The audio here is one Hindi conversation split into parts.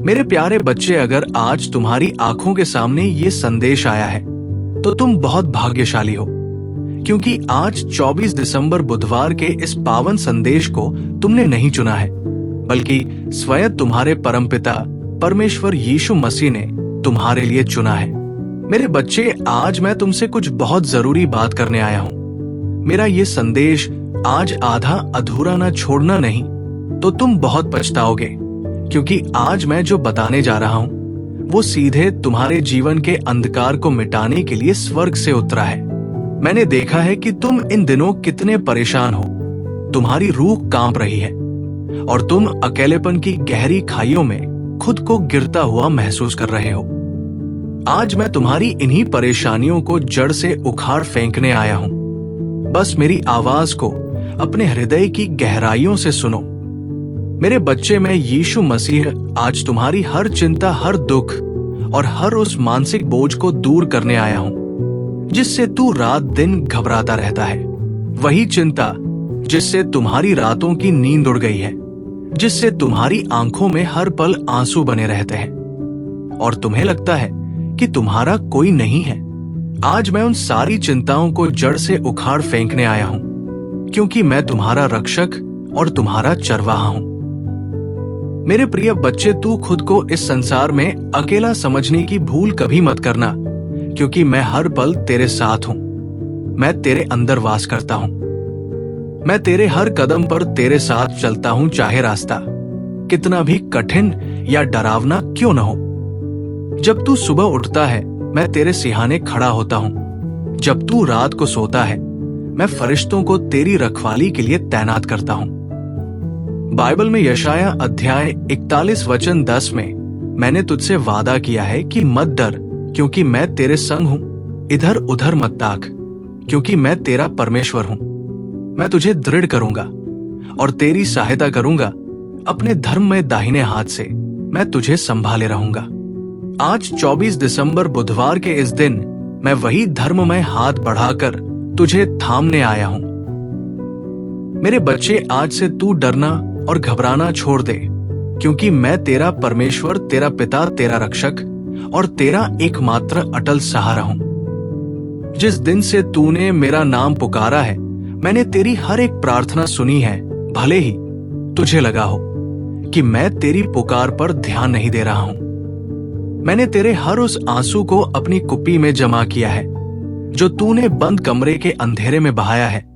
मेरे प्यारे बच्चे, अगर आज तुम्हारी आंखों के सामने ये संदेश आया है तो तुम बहुत भाग्यशाली हो, क्योंकि आज 24 दिसंबर बुधवार के इस पावन संदेश को तुमने नहीं चुना है, बल्कि स्वयं तुम्हारे परमपिता परमेश्वर यीशु मसीह ने तुम्हारे लिए चुना है। मेरे बच्चे, आज मैं तुमसे कुछ बहुत जरूरी बात करने आया हूं। मेरा ये संदेश आज आधा अधूरा ना छोड़ना नहीं तो तुम बहुत पछताओगे, क्योंकि आज मैं जो बताने जा रहा हूं वो सीधे तुम्हारे जीवन के अंधकार को मिटाने के लिए स्वर्ग से उतरा है। मैंने देखा है कि तुम इन दिनों कितने परेशान हो, तुम्हारी रूह कांप रही है और तुम अकेलेपन की गहरी खाइयों में खुद को गिरता हुआ महसूस कर रहे हो। आज मैं तुम्हारी इन्हीं परेशानियों को जड़ से उखाड़ फेंकने आया हूं। बस मेरी आवाज को अपने हृदय की गहराइयों से सुनो। मेरे बच्चे, मैं यीशु मसीह आज तुम्हारी हर चिंता, हर दुख और हर उस मानसिक बोझ को दूर करने आया हूं जिससे तू रात दिन घबराता रहता है। वही चिंता जिससे तुम्हारी रातों की नींद उड़ गई है, जिससे तुम्हारी आंखों में हर पल आंसू बने रहते हैं और तुम्हें लगता है कि तुम्हारा कोई नहीं है। आज मैं उन सारी चिंताओं को जड़ से उखाड़ फेंकने आया हूं, क्योंकि मैं तुम्हारा रक्षक और तुम्हारा चरवाहा हूं। मेरे प्रिय बच्चे, तू खुद को इस संसार में अकेला समझने की भूल कभी मत करना, क्योंकि मैं हर पल तेरे साथ हूं। मैं तेरे अंदर वास करता हूं। मैं तेरे हर कदम पर तेरे साथ चलता हूं, चाहे रास्ता कितना भी कठिन या डरावना क्यों न हो। जब तू सुबह उठता है, मैं तेरे सिहाने खड़ा होता हूं। जब तू रात को सोता है, मैं फरिश्तों को तेरी रखवाली के लिए तैनात करता हूं। बाइबल में यशाया अध्याय 41 वचन 10 में मैंने तुझसे वादा किया है कि मत डर, क्योंकि मैं तेरे संग हूं। इधर उधर मत ताक, क्योंकि मैं तेरा परमेश्वर हूं। मैं तुझे दृढ़ करूंगा और तेरी सहायता करूंगा। अपने धर्म में दाहिने हाथ से मैं तुझे संभाले रहूंगा। आज 24 दिसंबर बुधवार के इस दिन मैं वही धर्ममय हाथ बढ़ाकर तुझे थामने आया हूं। मेरे बच्चे, आज से तू डरना और घबराना छोड़ दे, क्योंकि मैं तेरा परमेश्वर, तेरा पिता, तेरा रक्षक और तेरा एकमात्र अटल सहारा हूं। जिस दिन से तूने मेरा नाम पुकारा है, मैंने तेरी हर एक प्रार्थना सुनी है। भले ही तुझे लगा हो कि मैं तेरी पुकार पर ध्यान नहीं दे रहा हूं। मैंने तेरे हर उस आंसू को अपनी कुप्पी में जमा किया है जो तूने बंद कमरे के अंधेरे में बहाया है।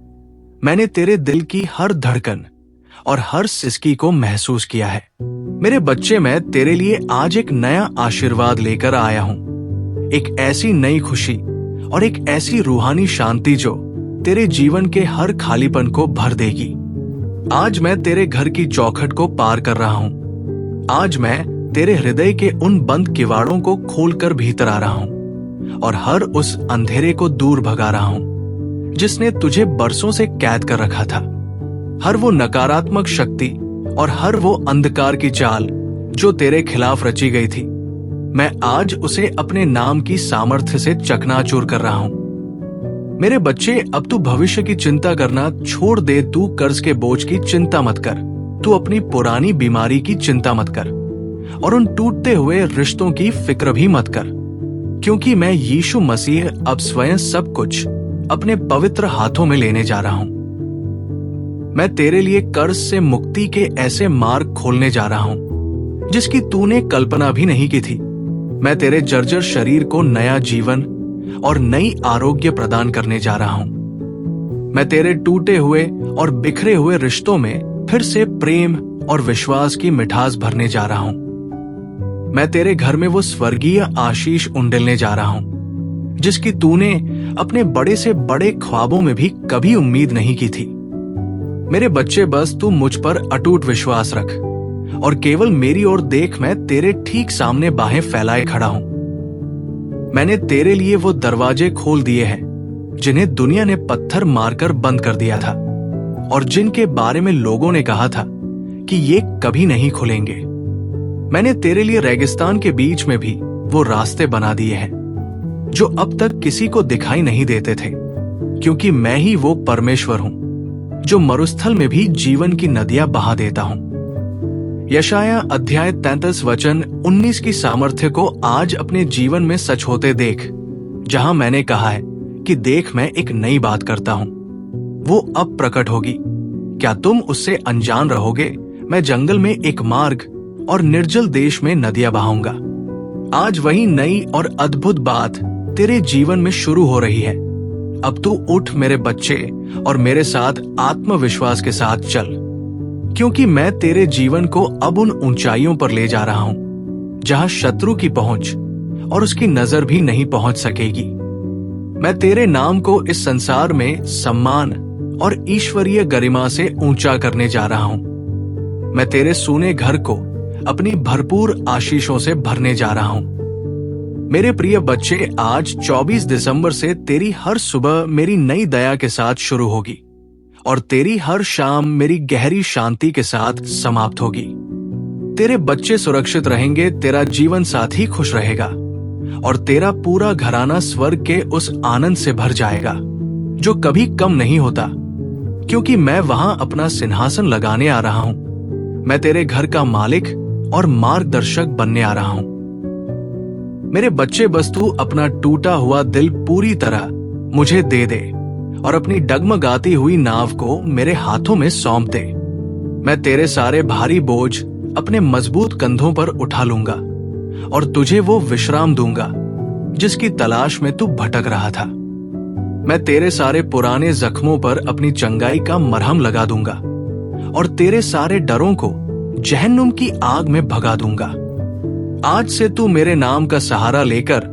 मैंने तेरे दिल की हर धड़कन और हर सिसकी को महसूस किया है। मेरे बच्चे, मैं तेरे लिए आज एक नया आशीर्वाद लेकर आया हूं। एक ऐसी नई खुशी और एक ऐसी रूहानी शांति जो तेरे जीवन के हर खालीपन को भर देगी। आज मैं तेरे घर की चौखट को पार कर रहा हूं। आज मैं तेरे हृदय के उन बंद किवाड़ों को खोलकर भीतर आ रहा हूं और हर उस अंधेरे को दूर भगा रहा हूं जिसने तुझे बरसों से कैद कर रखा था। हर वो नकारात्मक शक्ति और हर वो अंधकार की चाल जो तेरे खिलाफ रची गई थी, मैं आज उसे अपने नाम की सामर्थ्य से चकनाचूर कर रहा हूं। मेरे बच्चे, अब तू भविष्य की चिंता करना छोड़ दे। तू कर्ज के बोझ की चिंता मत कर, तू अपनी पुरानी बीमारी की चिंता मत कर और उन टूटते हुए रिश्तों की फिक्र भी मत कर, क्योंकि मैं यीशु मसीह अब स्वयं सब कुछ अपने पवित्र हाथों में लेने जा रहा हूं। मैं तेरे लिए कर्ज से मुक्ति के ऐसे मार्ग खोलने जा रहा हूं जिसकी तूने कल्पना भी नहीं की थी। मैं तेरे जर्जर शरीर को नया जीवन और नई आरोग्य प्रदान करने जा रहा हूं। मैं तेरे टूटे हुए और बिखरे हुए रिश्तों में फिर से प्रेम और विश्वास की मिठास भरने जा रहा हूं। मैं तेरे घर में वो स्वर्गीय आशीष उंडेलने जा रहा हूं जिसकी तूने अपने बड़े से बड़े ख्वाबों में भी कभी उम्मीद नहीं की थी। मेरे बच्चे, बस तू मुझ पर अटूट विश्वास रख और केवल मेरी ओर देख। मैं तेरे ठीक सामने बाहें फैलाए खड़ा हूं। मैंने तेरे लिए वो दरवाजे खोल दिए हैं जिन्हें दुनिया ने पत्थर मारकर बंद कर दिया था और जिनके बारे में लोगों ने कहा था कि ये कभी नहीं खुलेंगे। मैंने तेरे लिए रेगिस्तान के बीच में भी वो रास्ते बना दिए हैं जो अब तक किसी को दिखाई नहीं देते थे, क्योंकि मैं ही वो परमेश्वर हूं जो मरुस्थल में भी जीवन की नदियां बहा देता हूं। यशाया अध्याय 33 वचन 19 की सामर्थ्य को आज अपने जीवन में सच होते देख, जहां मैंने कहा है कि देख मैं एक नई बात करता हूं, वो अब प्रकट होगी। क्या तुम उससे अनजान रहोगे? मैं जंगल में एक मार्ग और निर्जल देश में नदियां बहाऊंगा। आज वही नई और अद्भुत बात तेरे जीवन में शुरू हो रही है। अब तू उठ मेरे बच्चे और मेरे साथ आत्मविश्वास के साथ चल, क्योंकि मैं तेरे जीवन को अब उन ऊंचाइयों पर ले जा रहा हूं जहां शत्रु की पहुंच और उसकी नजर भी नहीं पहुंच सकेगी। मैं तेरे नाम को इस संसार में सम्मान और ईश्वरीय गरिमा से ऊंचा करने जा रहा हूं। मैं तेरे सूने घर को अपनी भरपूर आशीषों से भरने जा रहा हूं। मेरे प्रिय बच्चे, आज 24 दिसंबर से तेरी हर सुबह मेरी नई दया के साथ शुरू होगी और तेरी हर शाम मेरी गहरी शांति के साथ समाप्त होगी। तेरे बच्चे सुरक्षित रहेंगे, तेरा जीवन साथी खुश रहेगा और तेरा पूरा घराना स्वर्ग के उस आनंद से भर जाएगा जो कभी कम नहीं होता, क्योंकि मैं वहां अपना सिंहासन लगाने आ रहा हूं। मैं तेरे घर का मालिक और मार्गदर्शक बनने आ रहा हूं। मेरे बच्चे, बस तू अपना टूटा हुआ दिल पूरी तरह मुझे दे दे और अपनी डगमगाती हुई नाव को मेरे हाथों में सौंप दे। मैं तेरे सारे भारी बोझ अपने मजबूत कंधों पर उठा लूंगा और तुझे वो विश्राम दूंगा जिसकी तलाश में तू भटक रहा था। मैं तेरे सारे पुराने जख्मों पर अपनी चंगाई का मरहम लगा दूंगा और तेरे सारे डरों को जहन्नुम की आग में भगा दूंगा। आज से तू मेरे नाम का सहारा लेकर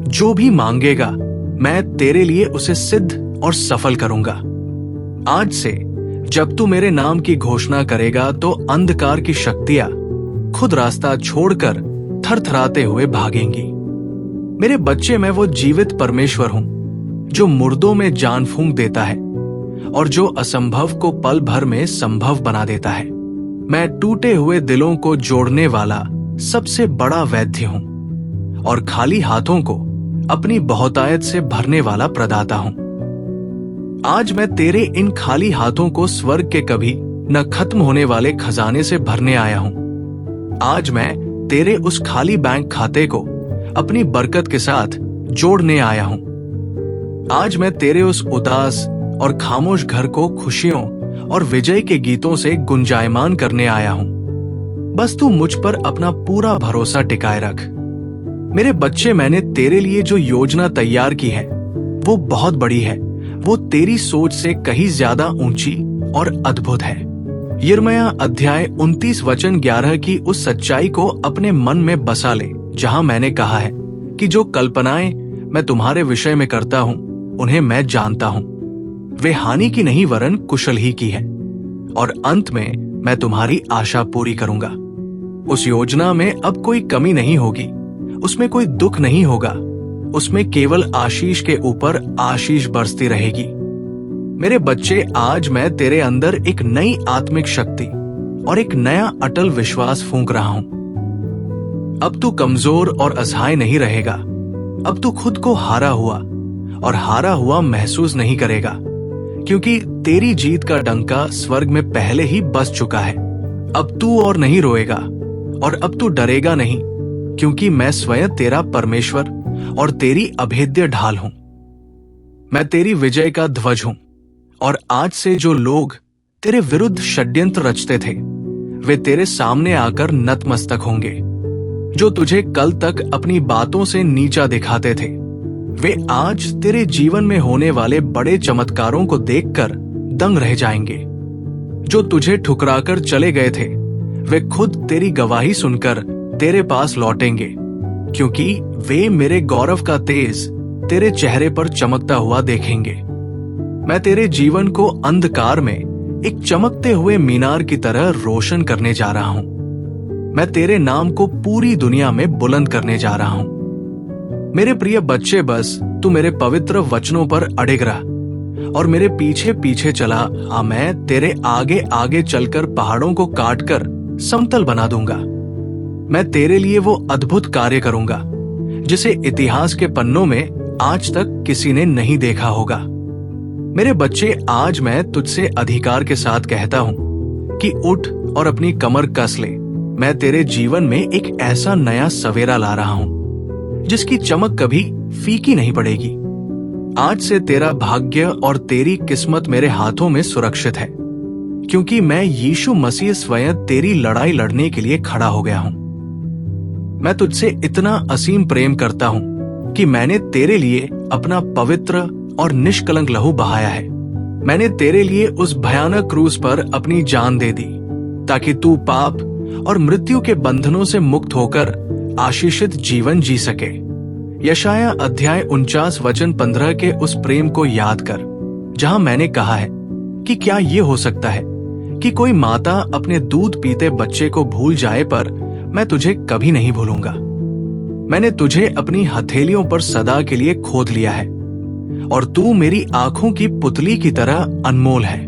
जो भी मांगेगा, मैं तेरे लिए उसे सिद्ध और सफल करूंगा। आज से जब तू मेरे नाम की घोषणा करेगा तो अंधकार की शक्तियां खुद रास्ता छोड़कर थरथराते हुए भागेंगी। मेरे बच्चे, मैं वो जीवित परमेश्वर हूं जो मुर्दों में जान फूंक देता है और जो असंभव को पल भर में संभव बना देता है। मैं टूटे हुए दिलों को जोड़ने वाला सबसे बड़ा वैद्य हूं और खाली हाथों को अपनी बहुतायत से भरने वाला प्रदाता हूं। आज मैं तेरे इन खाली हाथों को स्वर्ग के कभी न खत्म होने वाले खजाने से भरने आया हूं। आज मैं तेरे उस खाली बैंक खाते को अपनी बरकत के साथ जोड़ने आया हूं। आज मैं तेरे उस उदास और खामोश घर को खुशियों और विजय के गीतों से गुंजायमान करने आया हूं। बस तू मुझ पर अपना पूरा भरोसा टिकाए रख। मेरे बच्चे, मैंने तेरे लिए जो योजना तैयार की है वो बहुत बड़ी है। वो तेरी सोच से कहीं ज्यादा ऊंची और अद्भुत है। यिर्मयाह अध्याय 29 वचन 11 की उस सच्चाई को अपने मन में बसा ले, जहां मैंने कहा है कि जो कल्पनाएं मैं तुम्हारे विषय में करता हूं उन्हें मैं जानता हूं। वे हानि की नहीं वरन कुशल ही की है और अंत में मैं तुम्हारी आशा पूरी करूंगा। उस योजना में अब कोई कमी नहीं होगी, उसमें कोई दुख नहीं होगा, उसमें केवल आशीष के ऊपर आशीष बरसती रहेगी। मेरे बच्चे, आज मैं तेरे अंदर एक नई आत्मिक शक्ति और एक नया अटल विश्वास फूंक रहा हूं। अब तू कमजोर और असहाय नहीं रहेगा। अब तू खुद को हारा हुआ महसूस नहीं करेगा, क्योंकि तेरी जीत का डंका स्वर्ग में पहले ही बज चुका है। अब तू और नहीं रोएगा और अब तू डरेगा नहीं, क्योंकि मैं स्वयं तेरा परमेश्वर और तेरी अभेद्य ढाल हूं। मैं तेरी विजय का ध्वज हूं और आज से जो लोग तेरे विरुद्ध षड्यंत्र रचते थे वे तेरे सामने आकर नतमस्तक होंगे। जो तुझे कल तक अपनी बातों से नीचा दिखाते थे वे आज तेरे जीवन में होने वाले बड़े चमत्कारों को देखकर दंग रह जाएंगे। जो तुझे ठुकराकर चले गए थे वे खुद तेरी गवाही सुनकर तेरे पास लौटेंगे, क्योंकि वे मेरे गौरव का तेज तेरे चेहरे पर चमकता हुआ देखेंगे। मैं तेरे जीवन को अंधकार में एक चमकते हुए मीनार की तरह रोशन करने जा रहा हूं। मैं तेरे नाम को पूरी दुनिया में बुलंद करने जा रहा हूं। मेरे प्रिय बच्चे, बस तू मेरे पवित्र वचनों पर अड़िग रहा और मेरे पीछे पीछे चला। मैं तेरे आगे आगे चलकर पहाड़ों को काटकर समतल बना दूंगा। मैं तेरे लिए वो अद्भुत कार्य करूंगा जिसे इतिहास के पन्नों में आज तक किसी ने नहीं देखा होगा। मेरे बच्चे, आज मैं तुझसे अधिकार के साथ कहता हूं कि उठ और अपनी कमर कस ले। मैं तेरे जीवन में एक ऐसा नया सवेरा ला रहा हूं जिसकी चमक कभी फीकी नहीं पड़ेगी। आज से तेरा भाग्य और तेरी किस्मत मेरे हाथों में सुरक्षित है, क्योंकि मैं यीशु मसीह स्वयं तेरी लड़ाई लड़ने के लिए खड़ा हो गया हूं। मैं तुझसे इतना असीम प्रेम करता हूं कि मैंने तेरे लिए अपना पवित्र और निष्कलंक लहू बहाया है। मैंने तेरे लिए उस भयानक क्रूस पर अपनी जान दे दी ताकि तू पाप और मृत्यु के बंधनों से मुक्त होकर आशीषित जीवन जी सके। यशाया अध्याय 49 वचन 15 के उस प्रेम को याद कर जहां मैंने कहा है कि क्या ये हो सकता है कि कोई माता अपने दूध पीते बच्चे को भूल जाए, पर मैं तुझे कभी नहीं भूलूंगा। मैंने तुझे अपनी हथेलियों पर सदा के लिए खोद लिया है और तू मेरी आंखों की पुतली की तरह अनमोल है।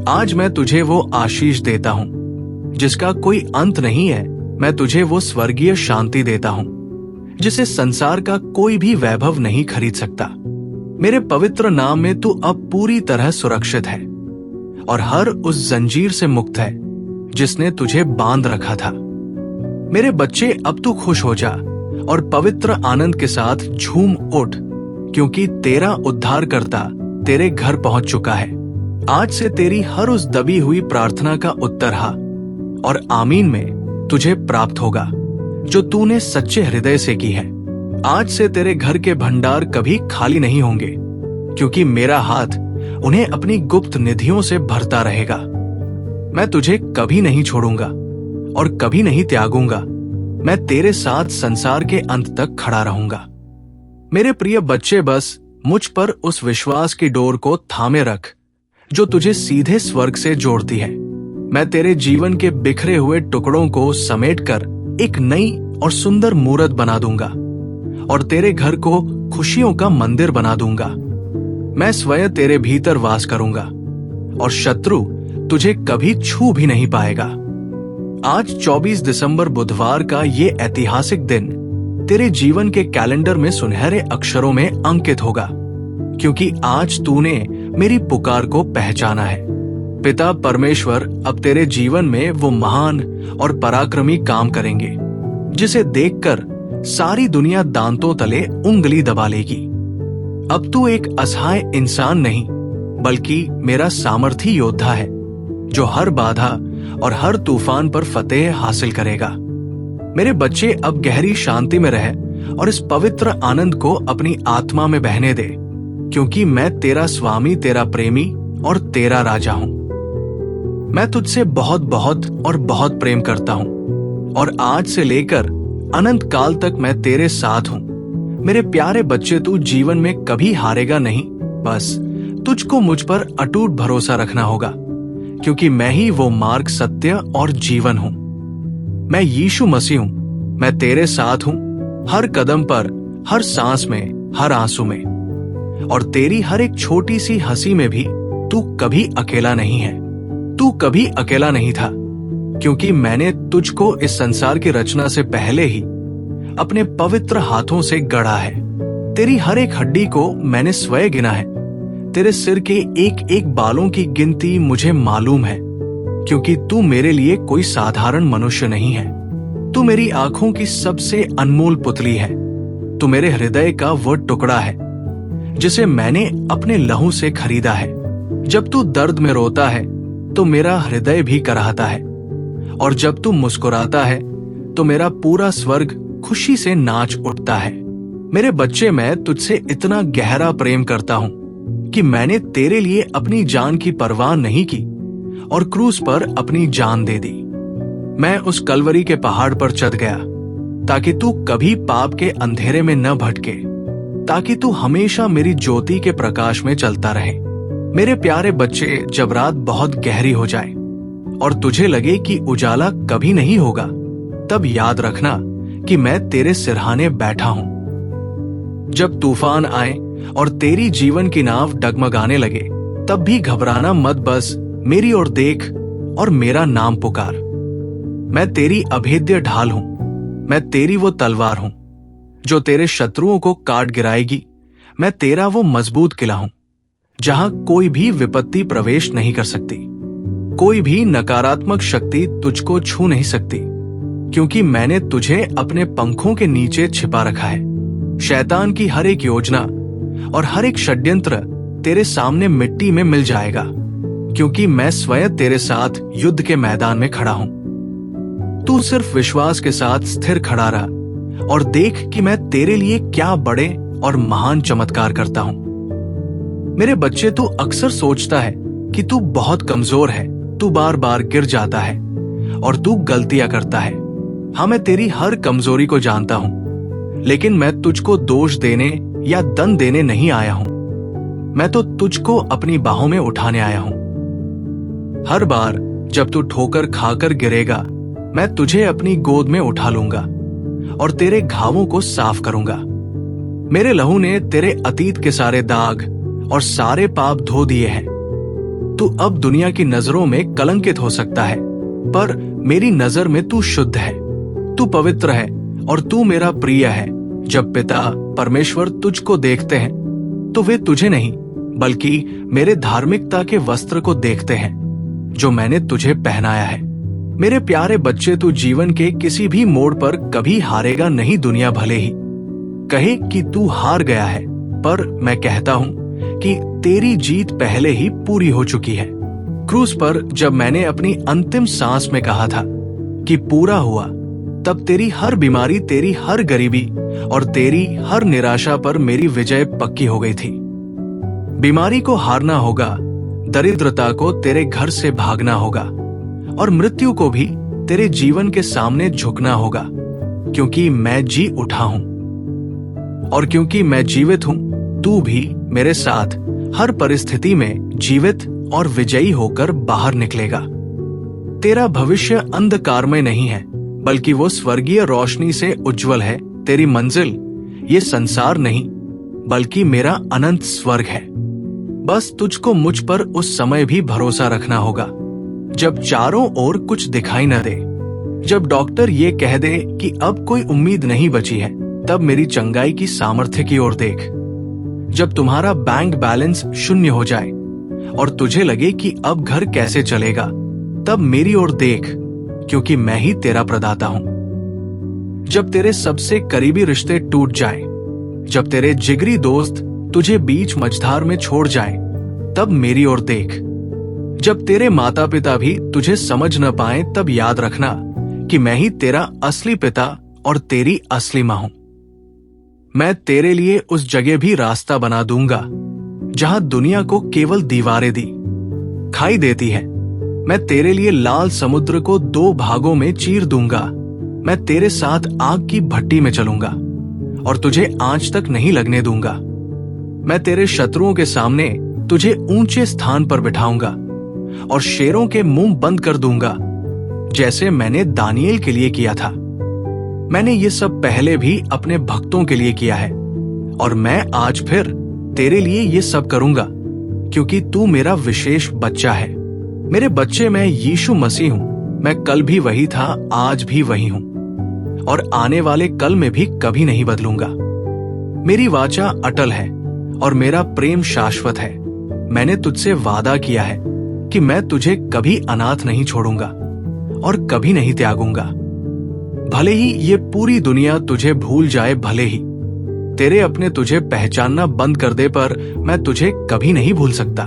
आज मैं तुझे वो आशीष देता हूं जिसका कोई अंत नहीं है। मैं तुझे वो स्वर्गीय शांति देता हूं जिसे संसार का कोई भी वैभव नहीं खरीद सकता। मेरे पवित्र नाम में तू अब पूरी तरह सुरक्षित है और हर उस जंजीर से मुक्त है जिसने तुझे बांध रखा था। मेरे बच्चे, अब तू खुश हो जा और पवित्र आनंद के साथ झूम उठ, क्योंकि तेरा उद्धारकर्ता तेरे घर पहुंच चुका है। आज से तेरी हर उस दबी हुई प्रार्थना का उत्तर हा और आमीन में तुझे प्राप्त होगा जो तूने सच्चे हृदय से की है। आज से तेरे घर के भंडार कभी खाली नहीं होंगे, क्योंकि मेरा हाथ उन्हें अपनी गुप्त निधियों से भरता रहेगा। मैं तुझे कभी नहीं छोड़ूंगा और कभी नहीं त्यागूंगा। मैं तेरे साथ संसार के अंत तक खड़ा रहूंगा। मेरे प्रिय बच्चे, बस मुझ पर उस विश्वास की डोर को थामे रख जो तुझे सीधे स्वर्ग से जोड़ती है। मैं तेरे जीवन के बिखरे हुए टुकड़ों को समेटकर एक नई और सुंदर मूरत बना दूंगा और तेरे घर को खुशियों का मंदिर बना दूंगा। मैं स्वयं तेरे भीतर वास करूंगा और शत्रु तुझे कभी छू भी नहीं पाएगा। आज 24 दिसंबर बुधवार का ये ऐतिहासिक दिन तेरे जीवन के कैलेंडर में सुनहरे अक्षरों में अंकित होगा, क्योंकि आज तूने मेरी पुकार को पहचाना है। पिता परमेश्वर अब तेरे जीवन में वो महान और पराक्रमी काम करेंगे जिसे देखकर सारी दुनिया दांतों तले उंगली दबा लेगी। अब तू एक असहाय इंसान नहीं, बल्कि मेरा सामर्थी योद्धा है जो हर बाधा और हर तूफान पर फतेह हासिल करेगा। मेरे बच्चे, अब गहरी शांति में रह और इस पवित्र आनंद को अपनी आत्मा में बहने दे, क्योंकि मैं तेरा स्वामी, तेरा प्रेमी और तेरा राजा हूं। मैं तुझसे बहुत बहुत और बहुत प्रेम करता हूं और आज से लेकर अनंत काल तक मैं तेरे साथ हूं। मेरे प्यारे बच्चे, तू जीवन में कभी हारेगा नहीं। बस तुझको मुझ पर अटूट भरोसा रखना होगा, क्योंकि मैं ही वो मार्ग, सत्य और जीवन हूं। मैं यीशु मसीह हूं। मैं तेरे साथ हूं, हर कदम पर, हर सांस में, हर आंसू में, और तेरी हर एक छोटी सी हंसी में भी तू कभी अकेला नहीं है। तू कभी अकेला नहीं था, क्योंकि मैंने तुझको इस संसार की रचना से पहले ही अपने पवित्र हाथों से गढ़ा है। तेरी हर एक हड्डी को मैंने स्वयं गिना है। तेरे सिर के एक एक बालों की गिनती मुझे मालूम है, क्योंकि तू मेरे लिए कोई साधारण मनुष्य नहीं है। तू मेरी आंखों की सबसे अनमोल पुतली है। तू मेरे हृदय का वो टुकड़ा है जिसे मैंने अपने लहू से खरीदा है। जब तू दर्द में रोता है तो मेरा हृदय भी कराहता है, और जब तू मुस्कुराता है तो मेरा पूरा स्वर्ग खुशी से नाच उठता है। मेरे बच्चे, मैं तुझसे इतना गहरा प्रेम करता हूं कि मैंने तेरे लिए अपनी जान की परवाह नहीं की और क्रूस पर अपनी जान दे दी। मैं उस कलवरी के पहाड़ पर चढ़ गया ताकि तू कभी पाप के अंधेरे में न भटके, ताकि तू हमेशा मेरी ज्योति के प्रकाश में चलता रहे। मेरे प्यारे बच्चे, जब रात बहुत गहरी हो जाए और तुझे लगे कि उजाला कभी नहीं होगा, तब याद रखना कि मैं तेरे सिरहाने बैठा हूं। जब तूफान आए और तेरी जीवन की नाव डगमगाने लगे, तब भी घबराना मत। बस मेरी ओर देख और मेरा नाम पुकार। मैं तेरी अभेद्य ढाल हूं। मैं तेरी वो तलवार हूं जो तेरे शत्रुओं को काट गिराएगी। मैं तेरा वो मजबूत किला हूं जहां कोई भी विपत्ति प्रवेश नहीं कर सकती। कोई भी नकारात्मक शक्ति तुझको छू नहीं सकती। क्योंकि मैंने तुझे अपने पंखों के नीचे छिपा रखा है। शैतान की हर एक योजना और हर एक षड्यंत्र तेरे सामने मिट्टी में मिल जाएगा, क्योंकि मैं स्वयं तेरे साथ युद्ध के मैदान में खड़ा हूं। तू सिर्फ विश्वास के साथ स्थिर खड़ा रहा और देख कि मैं तेरे लिए क्या बड़े और महान चमत्कार करता हूं। मेरे बच्चे, तू अक्सर सोचता है कि तू बहुत कमजोर है, तू बार बार गिर जाता है और तू गलतियां करता है। हाँ, मैं तेरी हर कमजोरी को जानता हूं, लेकिन मैं तुझको दोष देने या दंड देने नहीं आया हूं। मैं तो तुझको अपनी बाहों में उठाने आया हूं। हर बार जब तू ठोकर खाकर गिरेगा, मैं तुझे अपनी गोद में उठा लूंगा और तेरे घावों को साफ करूंगा। मेरे लहू ने तेरे अतीत के सारे दाग और सारे पाप धो दिए हैं। तू अब दुनिया की नजरों में कलंकित हो सकता है, पर मेरी नजर में तू शुद्ध है, तू पवित्र है और तू मेरा प्रिय है। जब पिता परमेश्वर तुझको देखते हैं तो वे तुझे नहीं बल्कि मेरे धार्मिकता के वस्त्र को देखते हैं जो मैंने तुझे पहनाया है। मेरे प्यारे बच्चे, तू जीवन के किसी भी मोड़ पर कभी हारेगा नहीं। दुनिया भले ही कहे कि तू हार गया है, पर मैं कहता हूं कि तेरी जीत पहले ही पूरी हो चुकी है। क्रूस पर जब मैंने अपनी अंतिम सांस में कहा था कि पूरा हुआ, तब तेरी हर बीमारी, तेरी हर गरीबी और तेरी हर निराशा पर मेरी विजय पक्की हो गई थी। बीमारी को हारना होगा, दरिद्रता को तेरे घर से भागना होगा और मृत्यु को भी तेरे जीवन के सामने झुकना होगा, क्योंकि मैं जी उठा हूं। और क्योंकि मैं जीवित हूं, तू भी मेरे साथ हर परिस्थिति में जीवित और विजयी होकर बाहर निकलेगा। तेरा भविष्य अंधकारमय नहीं है, बल्कि वो स्वर्गीय रोशनी से उज्जवल है। तेरी मंजिल ये संसार नहीं, बल्कि मेरा अनंत स्वर्ग है। बस तुझको मुझ पर उस समय भी भरोसा रखना होगा जब चारों ओर कुछ दिखाई न दे, जब डॉक्टर ये कह दे कि अब कोई उम्मीद नहीं बची है। तब मेरी चंगाई की सामर्थ्य की ओर देख। जब तुम्हारा बैंक बैलेंस शून्य हो जाए और तुझे लगे कि अब घर कैसे चलेगा, तब मेरी ओर देख, क्योंकि मैं ही तेरा प्रदाता हूं। जब तेरे सबसे करीबी रिश्ते टूट जाएं, जब तेरे जिगरी दोस्त तुझे बीच मझधार में छोड़ जाएं, तब मेरी ओर देख। जब तेरे माता पिता भी तुझे समझ न पाए, तब याद रखना कि मैं ही तेरा असली पिता और तेरी असली मां हूं। मैं तेरे लिए उस जगह भी रास्ता बना दूंगा जहां दुनिया को केवल दीवारें दिखाई देती है। मैं तेरे लिए लाल समुद्र को 2 भागों में चीर दूंगा। मैं तेरे साथ आग की भट्टी में चलूंगा और तुझे आंच तक नहीं लगने दूंगा। मैं तेरे शत्रुओं के सामने तुझे ऊंचे स्थान पर बिठाऊंगा और शेरों के मुंह बंद कर दूंगा, जैसे मैंने दानिएल के लिए किया था। मैंने ये सब पहले भी अपने भक्तों के लिए किया है और मैं आज फिर तेरे लिए ये सब करूंगा, क्योंकि तू मेरा विशेष बच्चा है। मेरे बच्चे, मैं यीशु मसीह हूं। मैं कल भी वही था, आज भी वही हूं और आने वाले कल में भी कभी नहीं बदलूंगा। मेरी वाचा अटल है और मेरा प्रेम शाश्वत है। मैंने तुझसे वादा किया है कि मैं तुझे कभी अनाथ नहीं छोड़ूंगा और कभी नहीं त्यागूंगा। भले ही ये पूरी दुनिया तुझे भूल जाए, भले ही तेरे अपने तुझे पहचानना बंद कर दे, पर मैं तुझे कभी नहीं भूल सकता।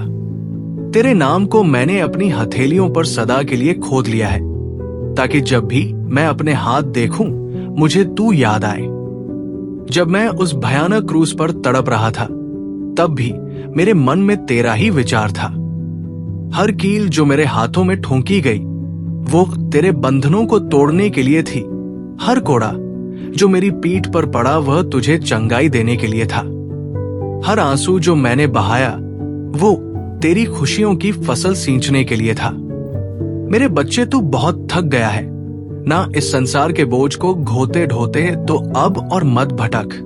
तेरे नाम को मैंने अपनी हथेलियों पर सदा के लिए खोद लिया है, ताकि जब भी मैं अपने हाथ देखूं, मुझे तू याद आए। जब मैं उस भयानक क्रूस पर तड़प रहा था, तब भी मेरे मन में तेरा ही विचार था। हर कील जो मेरे हाथों में ठोंकी गई, वो तेरे बंधनों को तोड़ने के लिए थी। हर कोड़ा जो मेरी पीठ पर पड़ा, वह तुझे चंगाई देने के लिए था। हर आंसू जो मैंने बहाया, वो तेरी खुशियों की फसल सींचने के लिए था। मेरे बच्चे, तू बहुत थक गया है ना इस संसार के बोझ को ढोते ढोते, तो अब और मत भटक।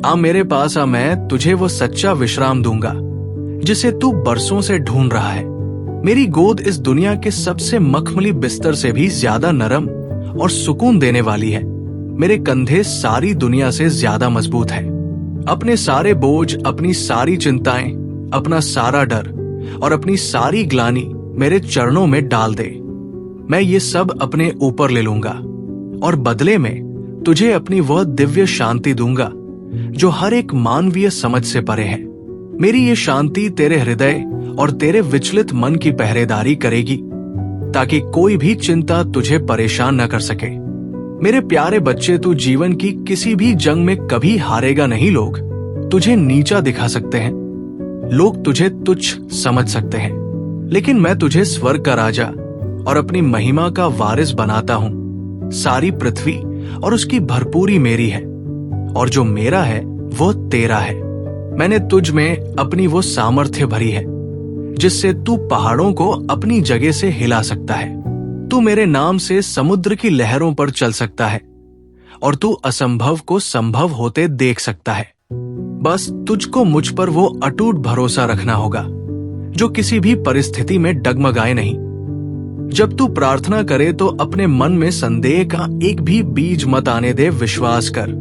आ मेरे पास आ, मैं तुझे वो सच्चा विश्राम दूंगा जिसे तू बरसों से ढूंढ रहा है। मेरी गोद इस दुनिया के सबसे मखमली बिस्तर से भी ज्यादा नरम और सुकून देने वाली है। मेरे कंधे सारी दुनिया से ज्यादा मजबूत है। अपने सारे बोझ, अपनी सारी चिंताएं, अपना सारा डर और अपनी सारी ग्लानि मेरे चरणों में डाल दे। मैं ये सब अपने ऊपर ले लूंगा और बदले में तुझे अपनी वह दिव्य शांति दूंगा जो हर एक मानवीय समझ से परे है। मेरी ये शांति तेरे हृदय और तेरे विचलित मन की पहरेदारी करेगी ताकि कोई भी चिंता तुझे परेशान न कर सके। मेरे प्यारे बच्चे, तू जीवन की किसी भी जंग में कभी हारेगा नहीं। लोग तुझे नीचा दिखा सकते हैं, लोग तुझे तुच्छ समझ सकते हैं, लेकिन मैं तुझे स्वर्ग का राजा और अपनी महिमा का वारिस बनाता हूं। सारी पृथ्वी और उसकी भरपूरी मेरी है और जो मेरा है वो तेरा है। मैंने तुझ में अपनी वो सामर्थ्य भरी है जिससे तू पहाड़ों को अपनी जगह से हिला सकता है। तू मेरे नाम से समुद्र की लहरों पर चल सकता है और तू असंभव को संभव होते देख सकता है। बस तुझको मुझ पर वो अटूट भरोसा रखना होगा जो किसी भी परिस्थिति में डगमगाए नहीं। जब तू प्रार्थना करे तो अपने मन में संदेह का एक भी बीज मत आने दे। विश्वास कर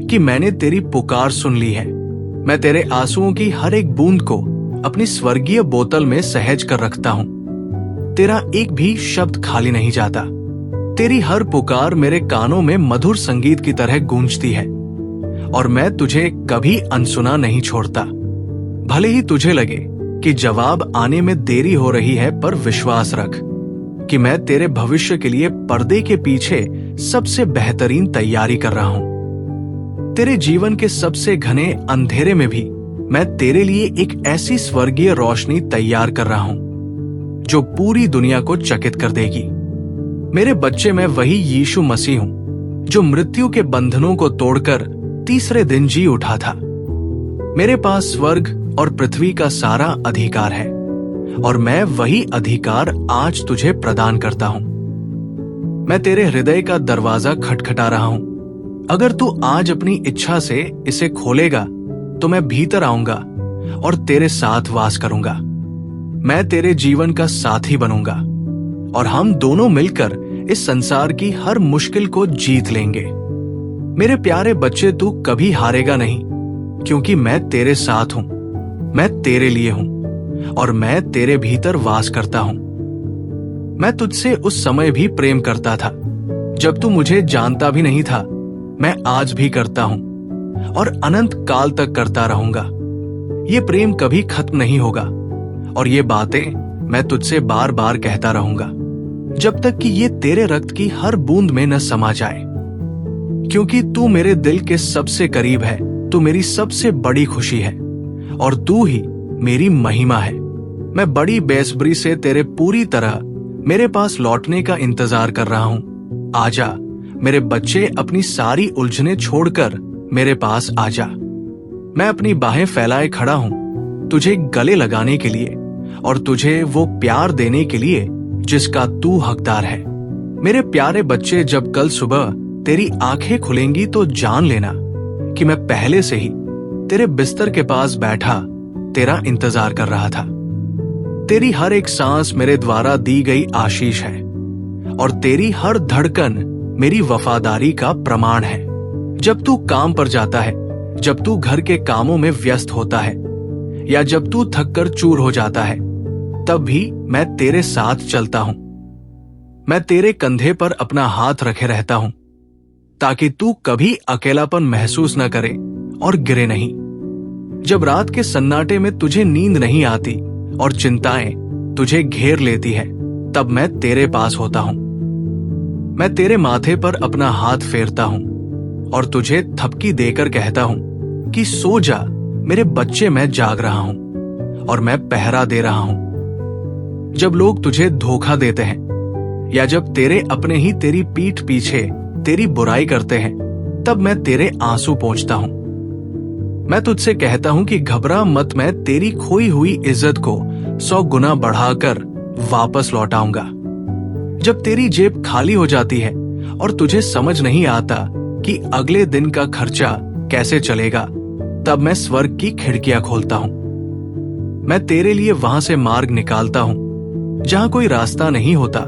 कि मैंने तेरी पुकार सुन ली है। मैं तेरे आंसुओं की हर एक बूंद को अपनी स्वर्गीय बोतल में सहेज कर रखता हूं। तेरा एक भी शब्द खाली नहीं जाता। तेरी हर पुकार मेरे कानों में मधुर संगीत की तरह गूंजती है और मैं तुझे कभी अनसुना नहीं छोड़ता। भले ही तुझे लगे कि जवाब आने में देरी हो रही है, पर विश्वास रख कि मैं तेरे भविष्य के लिए पर्दे के पीछे सबसे बेहतरीन तैयारी कर रहा हूं। तेरे जीवन के सबसे घने अंधेरे में भी मैं तेरे लिए एक ऐसी स्वर्गीय रोशनी तैयार कर रहा हूं जो पूरी दुनिया को चकित कर देगी। मेरे बच्चे, मैं वही यीशु मसीह हूं जो मृत्यु के बंधनों को तोड़कर तीसरे दिन जी उठा था। मेरे पास स्वर्ग और पृथ्वी का सारा अधिकार है और मैं वही अधिकार आज तुझे प्रदान करता हूं। मैं तेरे हृदय का दरवाजा खटखटा रहा हूं। अगर तू आज अपनी इच्छा से इसे खोलेगा तो मैं भीतर आऊंगा और तेरे साथ वास करूंगा। मैं तेरे जीवन का साथी बनूंगा और हम दोनों मिलकर इस संसार की हर मुश्किल को जीत लेंगे। मेरे प्यारे बच्चे, तू कभी हारेगा नहीं क्योंकि मैं तेरे साथ हूं। मैं तेरे लिए हूं और मैं तेरे भीतर वास करता हूं। मैं तुझसे उस समय भी प्रेम करता था जब तू मुझे जानता भी नहीं था। मैं आज भी करता हूं और अनंत काल तक करता रहूंगा। ये प्रेम कभी खत्म नहीं होगा और ये बातें मैं तुझसे बार बार कहता रहूंगा जब तक कि ये तेरे रक्त की हर बूंद में न समा जाए। क्योंकि तू मेरे दिल के सबसे करीब है, तू मेरी सबसे बड़ी खुशी है और तू ही मेरी महिमा है। मैं बड़ी बेसब्री से तेरे पूरी तरह मेरे पास लौटने का इंतजार कर रहा हूं। आजा मेरे बच्चे, अपनी सारी उलझने छोड़कर मेरे पास आजा। मैं अपनी बाहें फैलाए खड़ा हूं तुझे गले लगाने के लिए और तुझे वो प्यार देने के लिए जिसका तू हकदार है। मेरे प्यारे बच्चे, जब कल सुबह तेरी आंखें खुलेंगी तो जान लेना कि मैं पहले से ही तेरे बिस्तर के पास बैठा तेरा इंतजार कर रहा था। तेरी हर एक सांस मेरे द्वारा दी गई आशीष है और तेरी हर धड़कन मेरी वफादारी का प्रमाण है। जब तू काम पर जाता है, जब तू घर के कामों में व्यस्त होता है या जब तू थककर चूर हो जाता है, तब भी मैं तेरे साथ चलता हूं। मैं तेरे कंधे पर अपना हाथ रखे रहता हूं ताकि तू कभी अकेलापन महसूस न करे और गिरे नहीं। जब रात के सन्नाटे में तुझे नींद नहीं आती और चिंताएं तुझे घेर लेती है, तब मैं तेरे पास होता हूं। मैं तेरे माथे पर अपना हाथ फेरता हूं और तुझे थपकी देकर कहता हूं कि सो जा मेरे बच्चे, मैं जाग रहा हूं और मैं पहरा दे रहा हूं। जब लोग तुझे धोखा देते हैं या जब तेरे अपने ही तेरी पीठ पीछे तेरी बुराई करते हैं, तब मैं तेरे आंसू पोंछता हूं। मैं तुझसे कहता हूं कि घबरा मत, मैं तेरी खोई हुई इज्जत को 100 गुना बढ़ाकर वापस लौटाऊंगा। जब तेरी जेब खाली हो जाती है और तुझे समझ नहीं आता कि अगले दिन का खर्चा कैसे चलेगा, तब मैं स्वर्ग की खिड़कियां खोलता हूं। मैं तेरे लिए वहां से मार्ग निकालता हूं जहां कोई रास्ता नहीं होता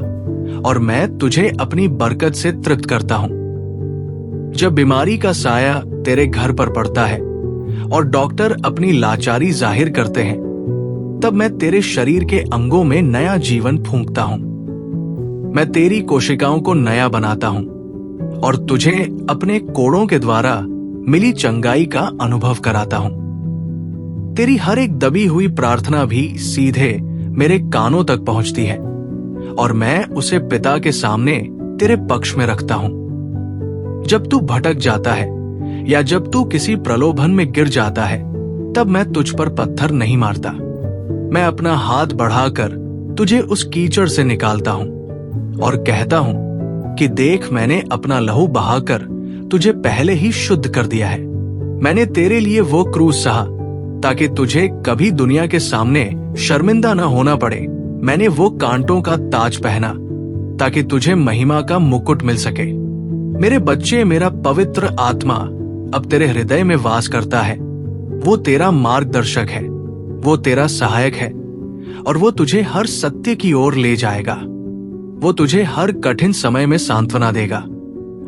और मैं तुझे अपनी बरकत से तृप्त करता हूं। जब बीमारी का साया तेरे घर पर पड़ता है और डॉक्टर अपनी लाचारी जाहिर करते हैं, तब मैं तेरे शरीर के अंगों में नया जीवन फूंकता हूं। मैं तेरी कोशिकाओं को नया बनाता हूं और तुझे अपने कोड़ों के द्वारा मिली चंगाई का अनुभव कराता हूं। तेरी हर एक दबी हुई प्रार्थना भी सीधे मेरे कानों तक पहुंचती है और मैं उसे पिता के सामने तेरे पक्ष में रखता हूं। जब तू भटक जाता है या जब तू किसी प्रलोभन में गिर जाता है, तब मैं तुझ पर पत्थर नहीं मारता। मैं अपना हाथ बढ़ाकर तुझे उस कीचड़ से निकालता हूं और कहता हूं कि देख, मैंने अपना लहू बहाकर तुझे पहले ही शुद्ध कर दिया है। मैंने तेरे लिए वो क्रूस सहा ताकि तुझे कभी दुनिया के सामने शर्मिंदा न होना पड़े। मैंने वो कांटों का ताज पहना ताकि तुझे महिमा का मुकुट मिल सके। मेरे बच्चे, मेरा पवित्र आत्मा अब तेरे हृदय में वास करता है। वो तेरा मार्गदर्शक है, वो तेरा सहायक है और वो तुझे हर सत्य की ओर ले जाएगा। वो तुझे हर कठिन समय में सांत्वना देगा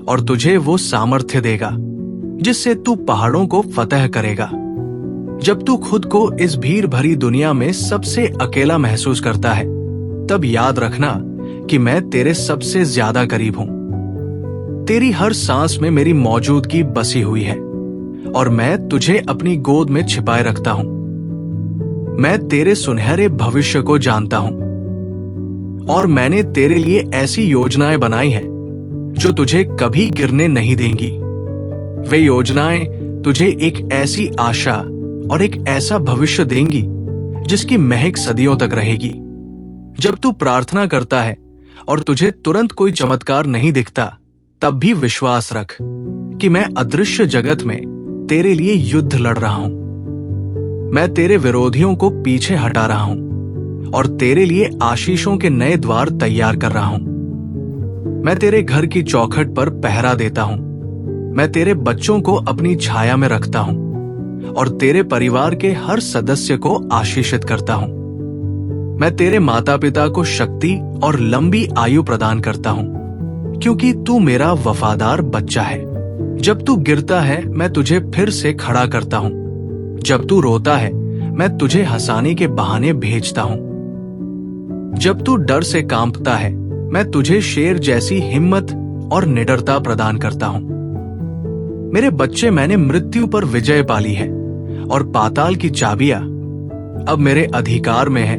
और तुझे वो सामर्थ्य देगा जिससे तू पहाड़ों को फतह करेगा। जब तू खुद को इस भीड़ भरी दुनिया में सबसे अकेला महसूस करता है, तब याद रखना कि मैं तेरे सबसे ज्यादा करीब हूं। तेरी हर सांस में मेरी मौजूदगी बसी हुई है और मैं तुझे अपनी गोद में छिपाए रखता हूं। मैं तेरे सुनहरे भविष्य को जानता हूं और मैंने तेरे लिए ऐसी योजनाएं बनाई हैं जो तुझे कभी गिरने नहीं देंगी। वे योजनाएं तुझे एक ऐसी आशा और एक ऐसा भविष्य देंगी जिसकी महक सदियों तक रहेगी। जब तू प्रार्थना करता है और तुझे तुरंत कोई चमत्कार नहीं दिखता, तब भी विश्वास रख कि मैं अदृश्य जगत में तेरे लिए युद्ध लड़ रहा हूं। मैं तेरे विरोधियों को पीछे हटा रहा हूं और तेरे लिए आशीषों के नए द्वार तैयार कर रहा हूं। मैं तेरे घर की चौखट पर पहरा देता हूं। मैं तेरे बच्चों को अपनी छाया में रखता हूं और तेरे परिवार के हर सदस्य को आशीषित करता हूं। मैं तेरे माता पिता को शक्ति और लंबी आयु प्रदान करता हूं, क्योंकि तू मेरा वफादार बच्चा है। जब तू गिरता है, मैं तुझे फिर से खड़ा करता हूं। जब तू रोता है, मैं तुझे हंसाने के बहाने भेजता हूं। जब तू डर से कांपता है, मैं तुझे शेर जैसी हिम्मत और निडरता प्रदान करता हूं। मेरे बच्चे, मैंने मृत्यु पर विजय पाली है और पाताल की चाबियां अब मेरे अधिकार में है।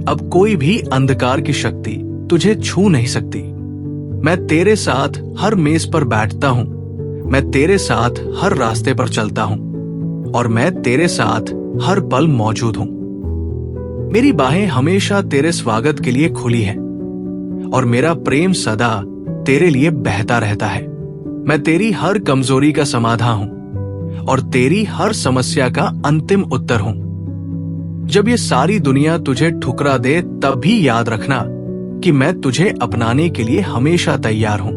अब कोई भी अंधकार की शक्ति तुझे छू नहीं सकती। मैं तेरे साथ हर मेज पर बैठता हूं। मैं तेरे साथ हर रास्ते पर चलता हूं और मैं तेरे साथ हर पल मौजूद हूं। मेरी बाहें हमेशा तेरे स्वागत के लिए खुली हैं और मेरा प्रेम सदा तेरे लिए बहता रहता है। मैं तेरी हर कमजोरी का समाधान हूं और तेरी हर समस्या का अंतिम उत्तर हूं। जब ये सारी दुनिया तुझे ठुकरा दे, तब भी याद रखना कि मैं तुझे अपनाने के लिए हमेशा तैयार हूं।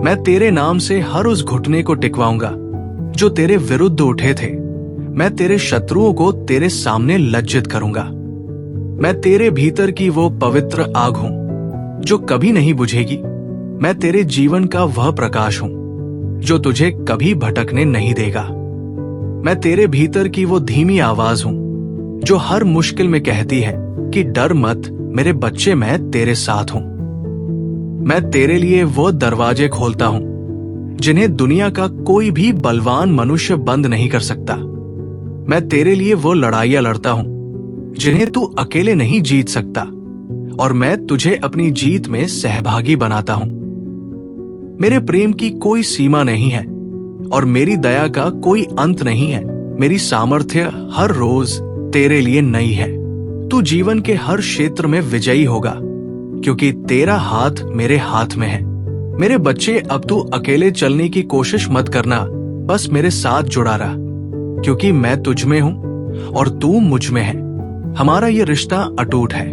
मैं तेरे नाम से हर उस घुटने को टिकवाऊंगा जो तेरे विरुद्ध उठे थे। मैं तेरे शत्रुओं को तेरे सामने लज्जित करूंगा। मैं तेरे भीतर की वो पवित्र आग हूं जो कभी नहीं बुझेगी। मैं तेरे जीवन का वह प्रकाश हूं जो तुझे कभी भटकने नहीं देगा। मैं तेरे भीतर की वो धीमी आवाज हूं जो हर मुश्किल में कहती है कि डर मत मेरे बच्चे, मैं तेरे साथ हूं। मैं तेरे लिए वो दरवाजे खोलता हूं जिन्हें दुनिया का कोई भी बलवान मनुष्य बंद नहीं कर सकता। मैं तेरे लिए वो लड़ाइयां लड़ता हूं जिन्हें तू अकेले नहीं जीत सकता और मैं तुझे अपनी जीत में सहभागी बनाता हूं। मेरे प्रेम की कोई सीमा नहीं है और मेरी दया का कोई अंत नहीं है। मेरी सामर्थ्य हर रोज तेरे लिए नई है। तू जीवन के हर क्षेत्र में विजयी होगा क्योंकि तेरा हाथ मेरे हाथ में है। मेरे बच्चे, अब तू अकेले चलने की कोशिश मत करना, बस मेरे साथ जुड़ा रहा, क्योंकि मैं तुझ में हूं और तू मुझ में है। हमारा ये रिश्ता अटूट है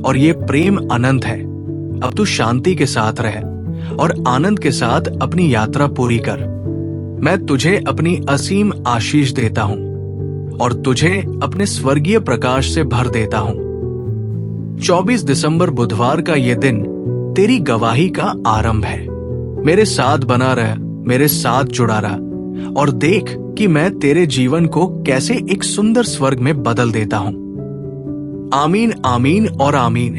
और ये प्रेम अनंत है। अब तू शांति के साथ रह और आनंद के साथ अपनी यात्रा पूरी कर। मैं तुझे अपनी असीम आशीष देता हूं और तुझे अपने स्वर्गीय प्रकाश से भर देता हूं। 24 दिसंबर बुधवार का ये दिन तेरी गवाही का आरंभ है। मेरे साथ बना रह, मेरे साथ जुड़ा रहा और देख कि मैं तेरे जीवन को कैसे एक सुंदर स्वर्ग में बदल देता हूं। आमीन, आमीन और आमीन।